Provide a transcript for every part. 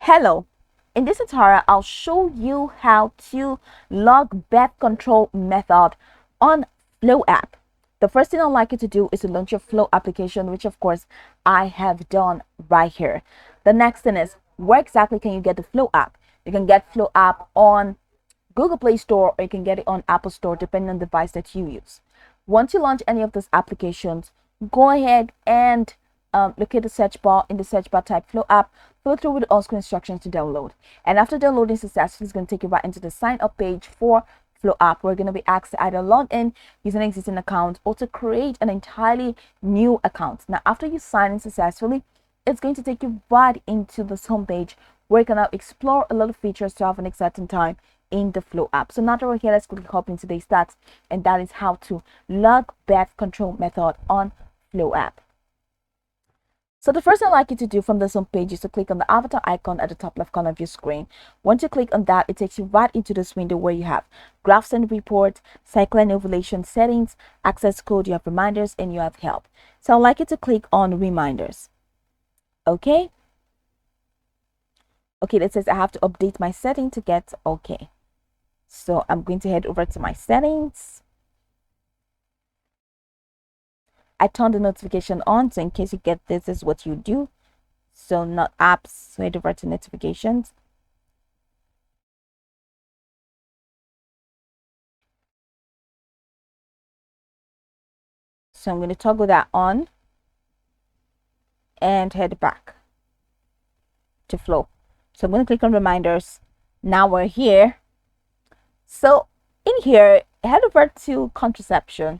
Hello, in this tutorial I'll show you how to log birth control method on Flo App. The first thing I'd like you to do is to launch your Flo application, which of course I have done right here. The next thing is, where exactly can you get the Flo app? You can get Flo app on Google Play Store, or you can get it on Apple Store depending on the device that you use. Once you launch any of those applications, go ahead and locate the search bar. In the search bar, type Flo app, follow through with the on-screen instructions to download. And after downloading successfully, it's going to take you right into the sign up page for Flo app. We're going to be asked to either log in using an existing account or to create an entirely new account. Now, after you sign in successfully, it's going to take you right into this homepage where you can now explore a lot of features to have an exciting time in the Flo app. So now that we're here, let's quickly hop into today's stats, and that is how to log birth control method on Flo app. So the first thing I'd like you to do from this home page is to click on the avatar icon at the top left corner of your screen. Once you click on that, it takes you right into this window where you have graphs and report, cycle and ovulation settings, access code, you have reminders, and you have help. So I'd like you to click on reminders. Okay, that says I have to update my setting to get okay. So I'm going to head over to my settings. I turn the notification on, so in case you get this is what you do. So not apps, so head over to notifications. So I'm going to toggle that on and head back to Flo. So I'm going to click on reminders. Now we're here. So in here, head over to contraception.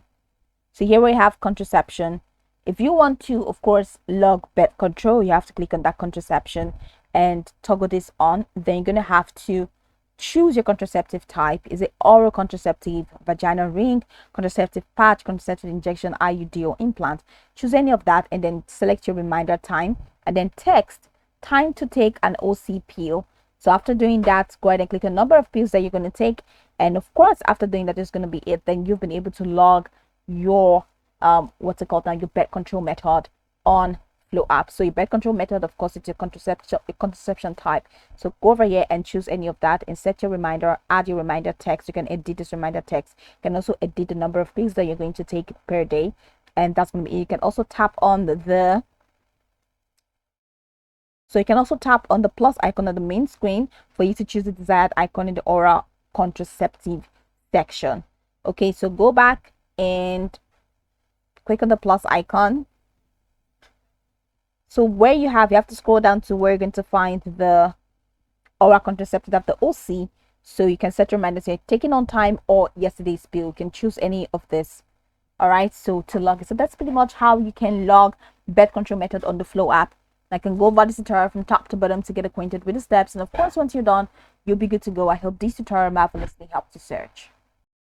So here we have contraception. If you want to, of course, log birth control, you have to click on that contraception and toggle this on. Then you're going to have to choose your contraceptive type. Is it oral contraceptive, vaginal ring, contraceptive patch, contraceptive injection, IUD, or implant? Choose any of that and then select your reminder time and then text time to take an OC pill. So after doing that, go ahead and click a number of pills that you're going to take. And of course, after doing that is going to be it. Then you've been able to log your what's it called now, your birth control method on Flo app. So your birth control method, of course, it's your contraception type. So go over here and choose any of that and set your reminder, add your reminder text. You can edit this reminder text. You can also edit the number of pills that you're going to take per day, and that's going to be it. You can also tap on the plus icon on the main screen for you to choose the desired icon in the oral contraceptive section. Okay, so go back and click on the plus icon. So where you have to scroll down to where you're going to find the oral contraceptive of the OC. So you can set your reminders here, taking on time or yesterday's pill. You can choose any of this. All right, so to log it. So that's pretty much how you can log birth control method on the Flo app. I can go over this tutorial from top to bottom to get acquainted with the steps. And of course, once you're done, you'll be good to go. I hope this tutorial marvelously helped you search.